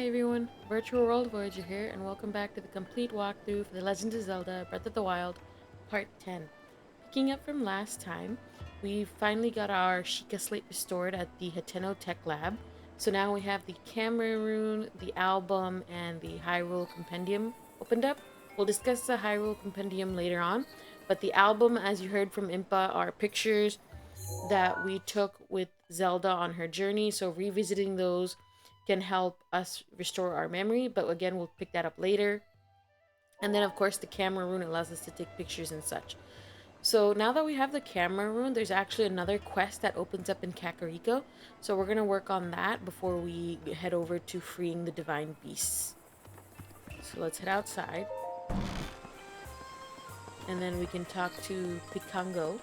Hi everyone, Virtual World Voyager here, and welcome back to the complete walkthrough for The Legend of Zelda Breath of the Wild, Part 10. Picking up from last time, we finally got our Sheikah Slate restored at the Hateno Tech Lab, so now we have the camera rune, the album, and the Hyrule Compendium opened up. We'll discuss the Hyrule Compendium later on, but the album, as you heard from Impa, are pictures that we took with Zelda on her journey, so revisiting those can help us restore our memory, but again, we'll pick that up later. And then, of course, the camera rune allows us to take pictures and such. So now that we have the camera rune, there's actually another quest that opens up in Kakariko. So we're going to work on that before we head over to freeing the divine beasts. So let's head outside. And then we can talk to Pikango.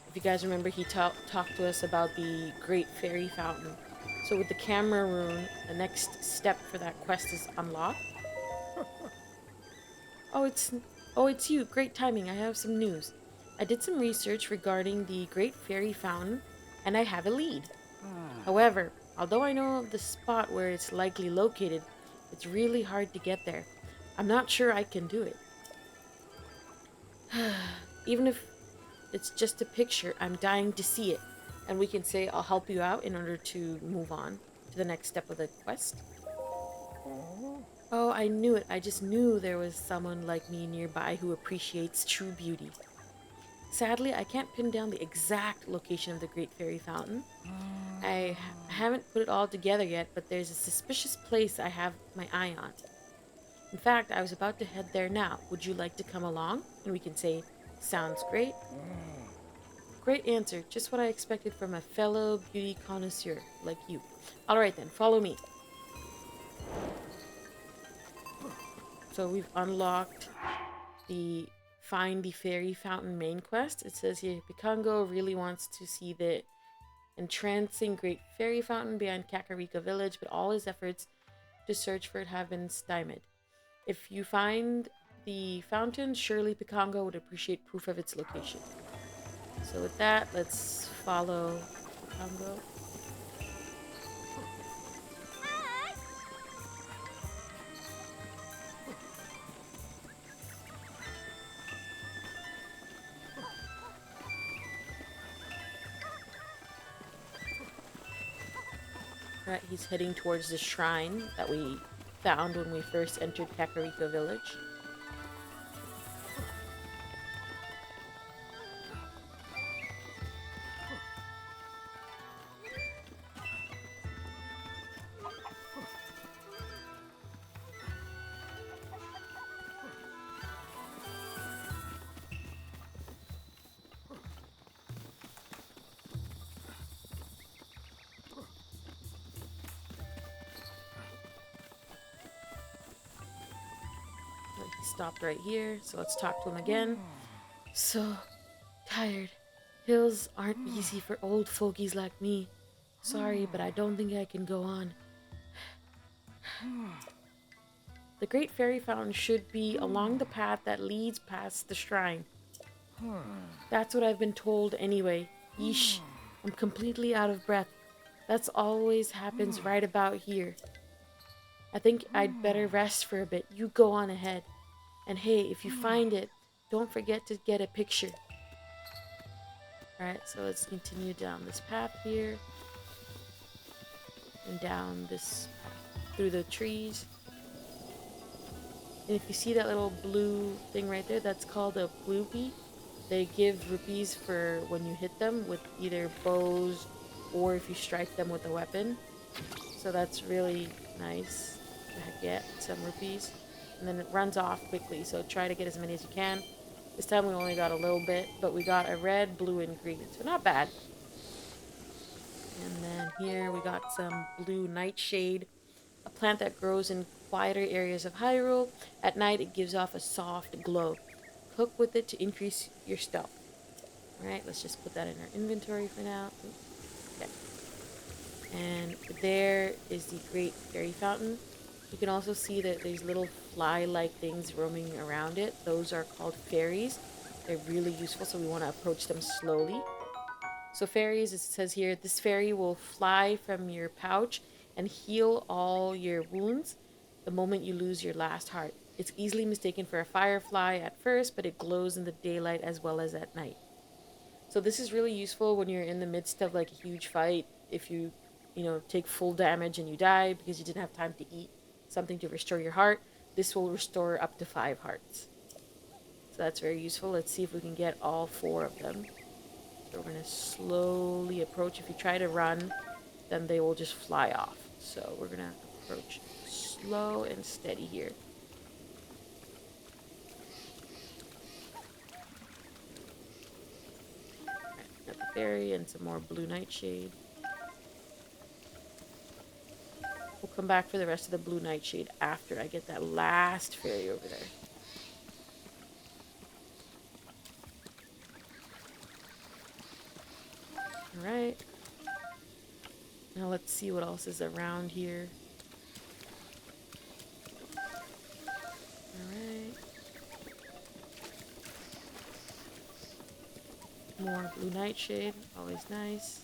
If you guys remember, he talked to us about the Great Fairy Fountain. So with the camera rune, the next step for that quest is unlocked. Oh, it's you. Great timing. I have some news. I did some research regarding the Great Fairy Fountain, and I have a lead. However, although I know of the spot where it's likely located, it's really hard to get there. I'm not sure I can do it. Even if it's just a picture, I'm dying to see it. And we can say, I'll help you out in order to move on to the next step of the quest. Oh, I knew it. I just knew there was someone like me nearby who appreciates true beauty. Sadly, I can't pin down the exact location of the Great Fairy Fountain. I haven't put it all together yet, but there's a suspicious place I have my eye on. In fact, I was about to head there now. Would you like to come along? And we can say, sounds great. Great answer. Just what I expected from a fellow beauty connoisseur like you. Alright then, follow me. So we've unlocked the Find the Fairy Fountain main quest. It says here, Pikango really wants to see the entrancing Great Fairy Fountain beyond Kakariko Village, but all his efforts to search for it have been stymied. If you find the fountain, surely Pikango would appreciate proof of its location. So with that, let's follow Pikango. Right, he's heading towards the shrine that we found when we first entered Kakariko Village. He stopped right here, so let's talk to him again. So tired. Hills aren't easy for old fogies like me. Sorry, but I don't think I can go on. The Great Fairy Fountain should be along the path that leads past the shrine. That's what I've been told anyway. Yeesh, I'm completely out of breath. That's always happens right about here. I think I'd better rest for a bit. You go on ahead. And hey, if you find it, don't forget to get a picture. Alright, so let's continue down this path here. And down this path through the trees. And if you see that little blue thing right there, that's called a rupee. They give rupees for when you hit them with either bows or if you strike them with a weapon. So that's really nice to get some rupees. And then it runs off quickly, so try to get as many as you can. This time we only got a little bit, but we got a red, blue, and green, so not bad. And then here we got some blue nightshade, a plant that grows in quieter areas of Hyrule. At night it gives off a soft glow. Cook with it to increase your stealth. Alright, let's just put that in our inventory for now. Okay. And there is the Great Fairy Fountain. You can also see that there's little fly-like things roaming around it. Those are called fairies. They're really useful, so we want to approach them slowly. So fairies, it says here, this fairy will fly from your pouch and heal all your wounds the moment you lose your last heart. It's easily mistaken for a firefly at first, but it glows in the daylight as well as at night. So this is really useful when you're in the midst of like a huge fight. If you take full damage and you die because you didn't have time to eat something to restore your heart, this will restore up to 5 hearts. So that's very useful. Let's see if we can get all 4 of them. So we're going to slowly approach. If you try to run, then they will just fly off. So we're going to approach slow and steady here. Right, got the fairy and some more blue nightshade. We'll come back for the rest of the blue nightshade after I get that last fairy over there. Alright. Now let's see what else is around here. Alright. More blue nightshade, always nice.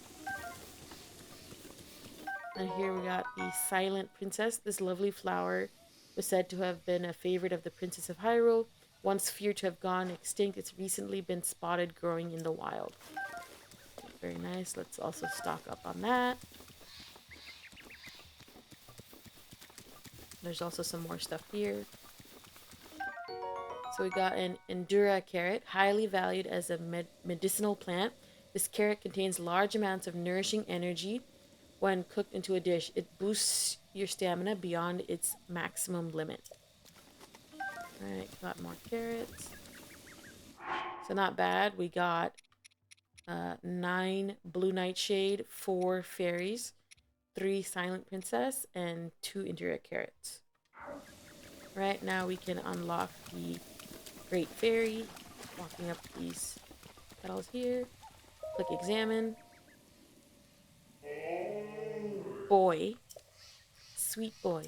And here we got the Silent Princess. This lovely flower was said to have been a favorite of the Princess of Hyrule. Once feared to have gone extinct, it's recently been spotted growing in the wild. Very nice. Let's also stock up on that. There's also some more stuff here. So we got an Endura carrot, highly valued as a medicinal plant. This carrot contains large amounts of nourishing energy. When cooked into a dish, it boosts your stamina beyond its maximum limit. Alright, got more carrots. So not bad. We got 9 blue nightshade, 4 fairies, 3 silent princess, and 2 Endura carrots. Right now we can unlock the Great Fairy. Walking up these petals here. Click examine. Boy, sweet boy,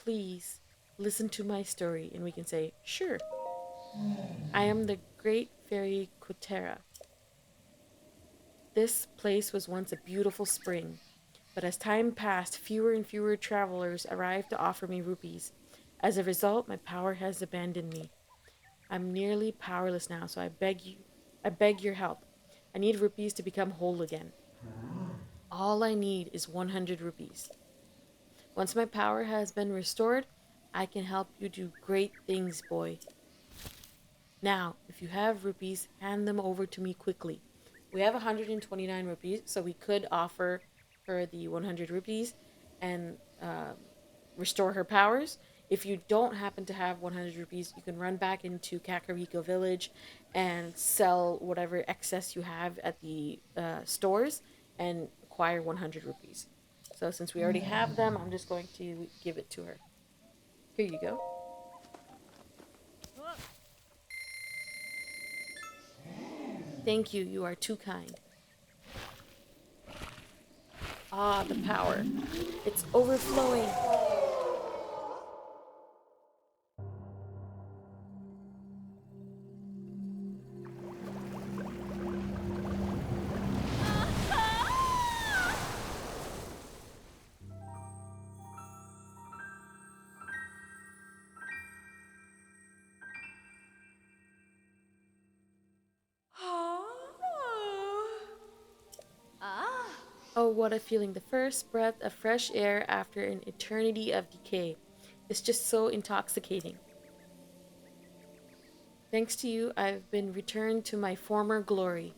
please listen to my story. And we can say, sure. I am the Great Fairy Cotera. This place was once a beautiful spring, but as time passed, fewer and fewer travelers arrived to offer me rupees. As a result, my power has abandoned me. I'm nearly powerless now, so I beg your help. I need rupees to become whole again. All I need is 100 rupees. Once my power has been restored, I can help you do great things, boy. Now, if you have rupees, hand them over to me quickly. We have 129 rupees, so we could offer her the 100 rupees and restore her powers. If you don't happen to have 100 rupees, you can run back into Kakariko Village and sell whatever excess you have at the stores and acquire 100 rupees. So since we already have them, I'm just going to give it to her. Here you go. Thank you, you are too kind. Ah, the power. It's overflowing. Oh, what a feeling. The first breath of fresh air after an eternity of decay. It's just so intoxicating. Thanks to you, I've been returned to my former glory.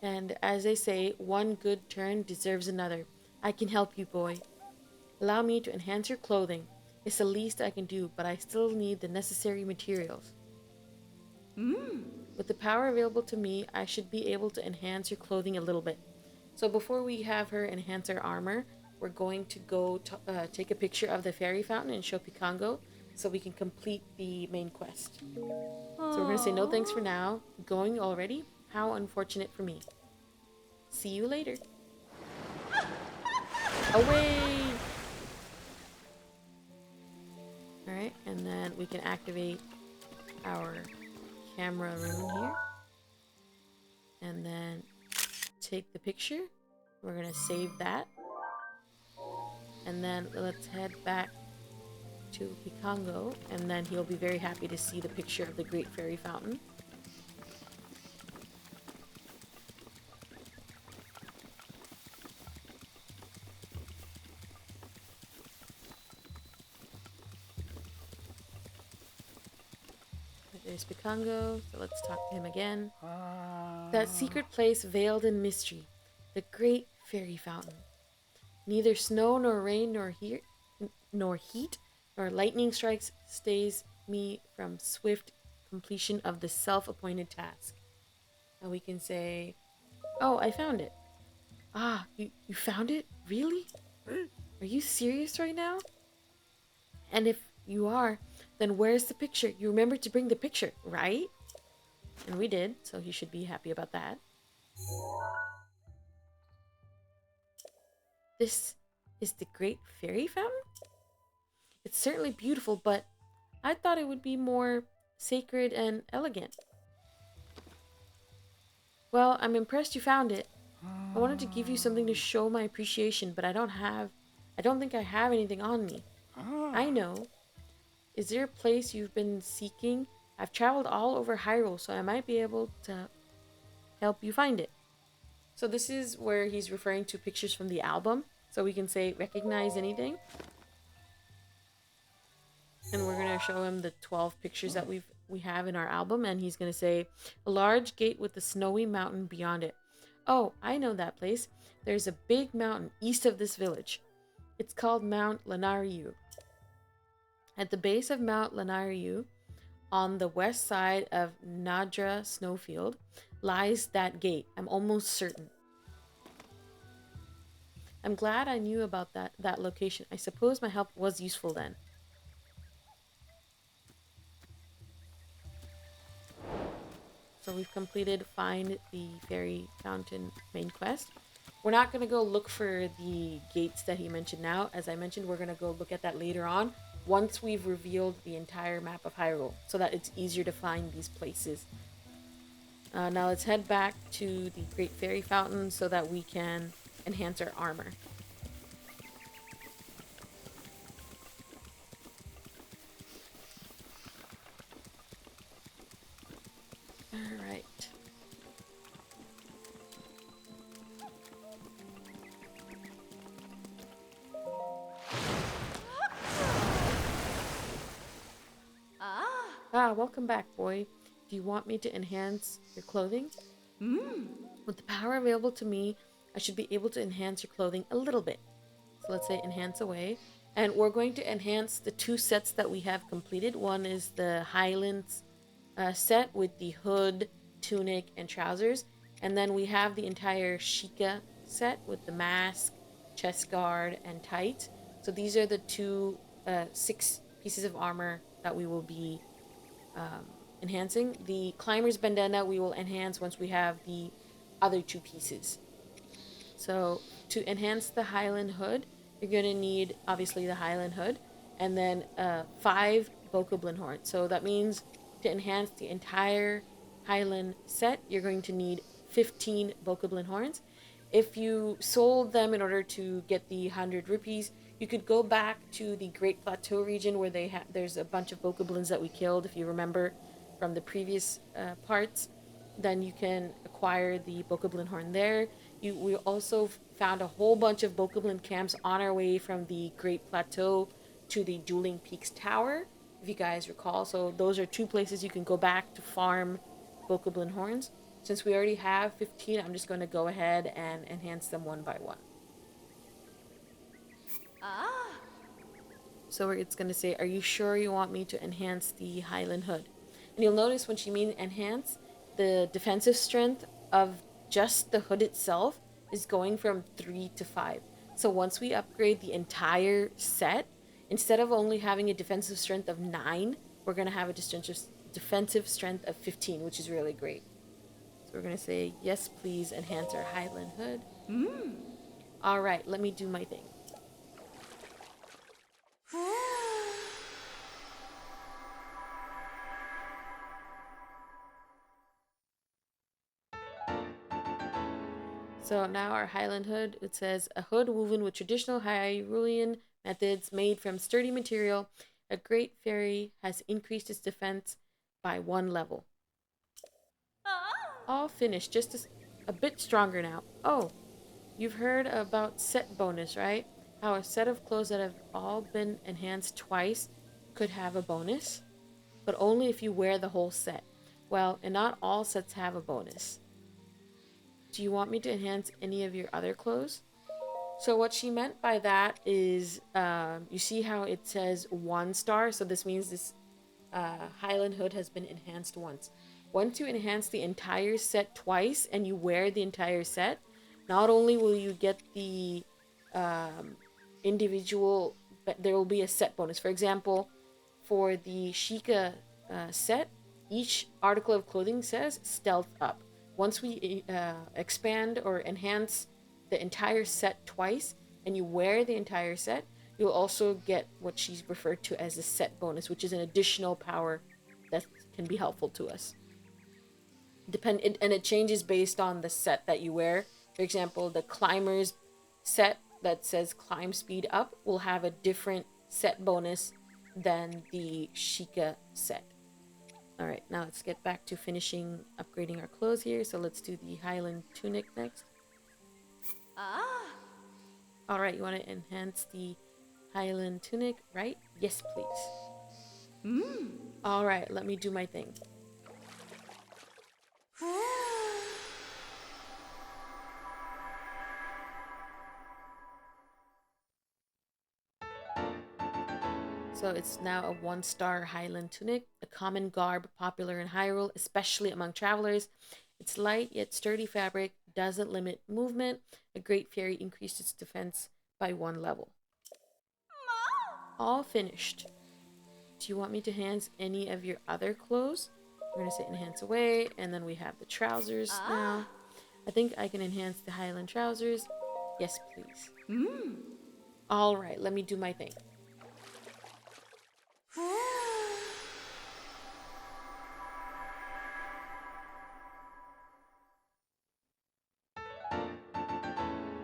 And as they say, one good turn deserves another. I can help you, boy. Allow me to enhance your clothing. It's the least I can do, but I still need the necessary materials. With the power available to me, I should be able to enhance your clothing a little bit. So before we have her enhance her armor, we're going to go take a picture of the fairy fountain and show Pikango so we can complete the main quest. So we're going to say no thanks for now. Going already? How unfortunate for me. See you later. Away! Alright, and then we can activate our camera room here. And then take the picture. We're going to save that. and then let's head back to Pikango, and then he'll be very happy to see the picture of the Great Fairy Fountain. There's Pikango, so let's talk to him again. That secret place veiled in mystery, the Great Fairy Fountain. Neither snow nor rain nor heat nor lightning strikes stays me from swift completion of the self-appointed task. And we can say, oh, I found it. Ah, you found it? Really? Are you serious right now? And if you are, then where's the picture? You remembered to bring the picture, right? And we did, so he should be happy about that. This is the Great Fairy Fountain? It's certainly beautiful, but I thought it would be more sacred and elegant. Well, I'm impressed you found it. I wanted to give you something to show my appreciation, but I don't think I have anything on me. I know. Is there a place you've been seeking? I've traveled all over Hyrule, so I might be able to help you find it. So this is where he's referring to pictures from the album. So we can say, recognize anything? And we're going to show him the 12 pictures that we have in our album. And he's going to say, a large gate with a snowy mountain beyond it. Oh, I know that place. There's a big mountain east of this village. It's called Mount Lanariu. At the base of Mount Lanariu, on the west side of Nadra Snowfield, lies that gate. I'm almost certain. I'm glad I knew about that location. I suppose my help was useful then. So we've completed Find the Fairy Fountain main quest. We're not going to go look for the gates that he mentioned now. As I mentioned, we're going to go look at that later on once we've revealed the entire map of Hyrule so that it's easier to find these places. Now let's head back to the Great Fairy Fountain so that we can enhance our armor. Alright. Welcome back, boy. Do you want me to enhance your clothing? With the power available to me, I should be able to enhance your clothing a little bit. So let's say enhance away. And we're going to enhance the two sets that we have completed. One is the Highlands set with the hood, tunic, and trousers. And then we have the entire Sheikah set with the mask, chest guard, and tights. So these are the 6 pieces of armor that we will be enhancing. The climber's bandana we will enhance once we have the other 2 pieces. So to enhance the Hylian hood, you're going to need obviously the Hylian hood and then 5 Bokoblin horns. So that means to enhance the entire Hylian set, you're going to need 15 Bokoblin horns. If you sold them in order to get the 100 rupees, you could go back to the Great Plateau region where there's a bunch of Bokoblins that we killed, if you remember from the previous parts. Then you can acquire the Bokoblin horn there. We also found a whole bunch of Bokoblin camps on our way from the Great Plateau to the Dueling Peaks Tower, if you guys recall. So those are 2 places you can go back to farm Bokoblin horns. Since we already have 15, I'm just going to go ahead and enhance them one by one. So it's going to say, are you sure you want me to enhance the Hylian hood? And you'll notice when she means enhance, the defensive strength of just the hood itself is going from 3 to 5. So once we upgrade the entire set, instead of only having a defensive strength of 9, we're going to have a defensive strength of 15, which is really great. So we're going to say, yes, please enhance our Hylian hood. All right, let me do my thing. So now our Hylian hood, it says a hood woven with traditional Hylian methods made from sturdy material. A great fairy has increased its defense by 1 level. All finished, just a bit stronger now. Oh, you've heard about set bonus, right? How a set of clothes that have all been enhanced twice could have a bonus, but only if you wear the whole set. Well, and not all sets have a bonus. Do you want me to enhance any of your other clothes? So what she meant by that is, you see how it says 1 star? So this means this Hylian hood has been enhanced once. Once you enhance the entire set twice and you wear the entire set, not only will you get the individual, but there will be a set bonus. For example, for the Sheikah set, each article of clothing says stealth up. Once we expand or enhance the entire set twice and you wear the entire set, you'll also get what she's referred to as a set bonus, which is an additional power that can be helpful to us. And it changes based on the set that you wear. For example, the climbers set that says climb speed up will have a different set bonus than the Sheikah set. All right, now let's get back to finishing upgrading our clothes here. So let's do the Hylian tunic next. All right, you want to enhance the Hylian tunic, right? Yes, please. All right, let me do my thing. So it's now a 1-star Hylian tunic, a common garb popular in Hyrule, especially among travelers. It's light yet sturdy fabric, doesn't limit movement. A great fairy increased its defense by 1 level. All finished. Do you want me to enhance any of your other clothes? We're going to say enhance away, and then we have the trousers now. I think I can enhance the Hylian trousers. Yes, please. All right, let me do my thing.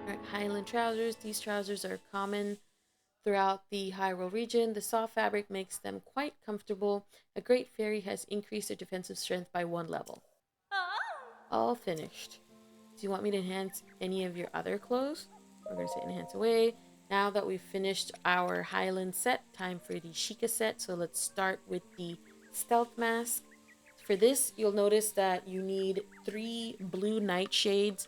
Alright, Hylian trousers. These trousers are common throughout the Hyrule region. The soft fabric makes them quite comfortable. A great fairy has increased their defensive strength by 1 level. All finished. Do you want me to enhance any of your other clothes? We're going to say enhance away. Now that we've finished our Hylian set, time for the Sheikah set. So let's start with the stealth mask. For this, you'll notice that you need 3 blue nightshades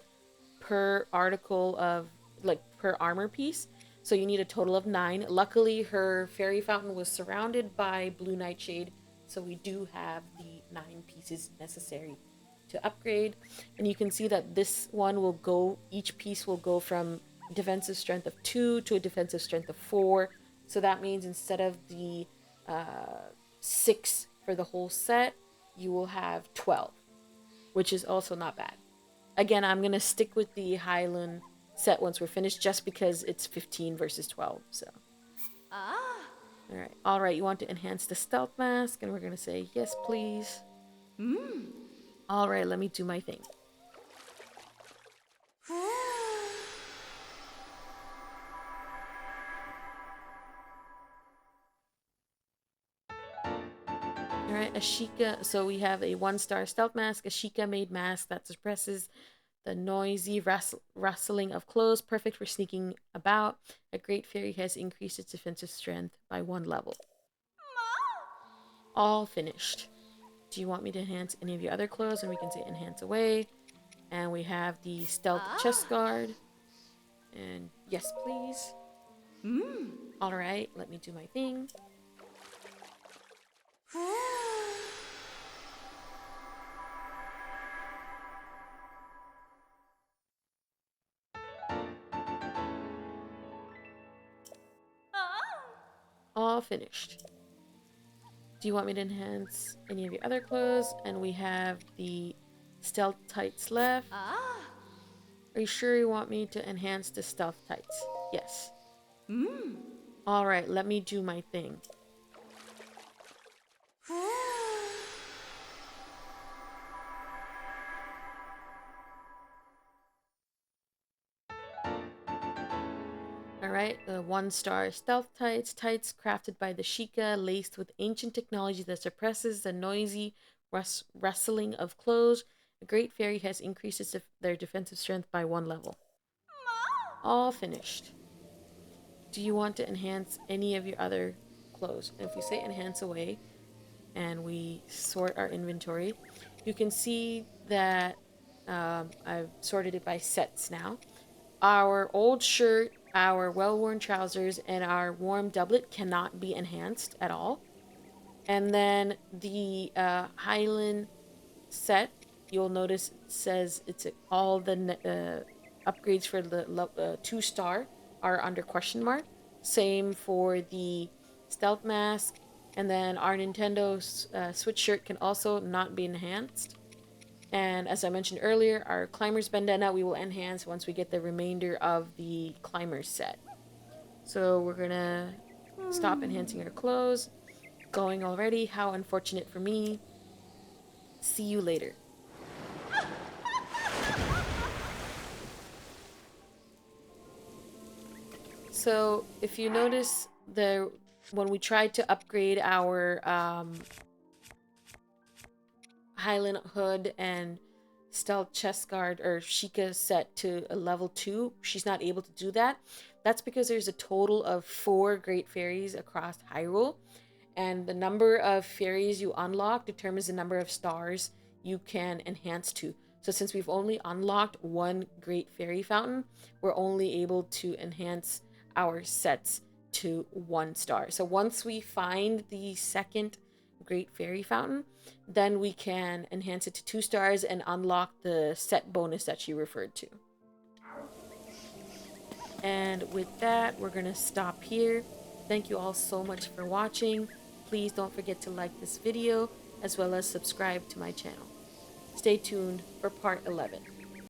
per article of, like, per armor piece. So you need a total of 9. Luckily, her fairy fountain was surrounded by blue nightshade, so we do have the 9 pieces necessary to upgrade. And you can see that this one will go, each piece will go from defensive strength of 2 to a defensive strength of 4. So that means instead of the 6 for the whole set, you will have 12, which is also not bad. Again, I'm going to stick with the Hylian set once we're finished, just because it's 15 versus 12, so. All right, you want to enhance the stealth mask, and we're going to say, yes, please. All right, let me do my thing. All right, a Sheikah. So we have a 1-star stealth mask, a Sheikah made mask that suppresses the noisy rustling of clothes, perfect for sneaking about. A great fairy has increased its defensive strength by 1 level. All finished. Do you want me to enhance any of your other clothes? And we can say enhance away. And we have the stealth chest guard. And yes, please. All right, let me do my thing. All finished. Do you want me to enhance any of your other clothes? And we have the stealth tights left. Are you sure you want me to enhance the stealth tights? Yes. All right, let me do my thing. Alright, the 1-star stealth tights. Tights crafted by the Sheikah, laced with ancient technology that suppresses the noisy rustling of clothes. The Great Fairy has increased their defensive strength by 1 level. All finished. Do you want to enhance any of your other clothes? And if we say enhance away and we sort our inventory, you can see that I've sorted it by sets now. Our old shirt, our well-worn trousers, and our warm doublet cannot be enhanced at all. And then the Hylian set, you'll notice it says all the upgrades for the 2-star are under question mark. Same for the stealth mask, and then our Nintendo Switch shirt can also not be enhanced. And as I mentioned earlier, our climber's bandana we will enhance once we get the remainder of the climber's set. So we're gonna stop enhancing our clothes. Going already, how unfortunate for me. See you later. So if you notice, when we tried to upgrade our Hylian hood and stealth chest guard or Sheikah set to a level 2, she's not able to do that. That's because there's a total of 4 Great Fairies across Hyrule, and the number of fairies you unlock determines the number of stars you can enhance to. So since we've only unlocked 1 Great Fairy Fountain, we're only able to enhance our sets to 1 star. So once we find the second Great Fairy Fountain, then we can enhance it to 2 stars and unlock the set bonus that she referred to. And with that, we're gonna stop here. Thank you all so much for watching. Please don't forget to like this video as well as subscribe to my channel. Stay tuned for part 11.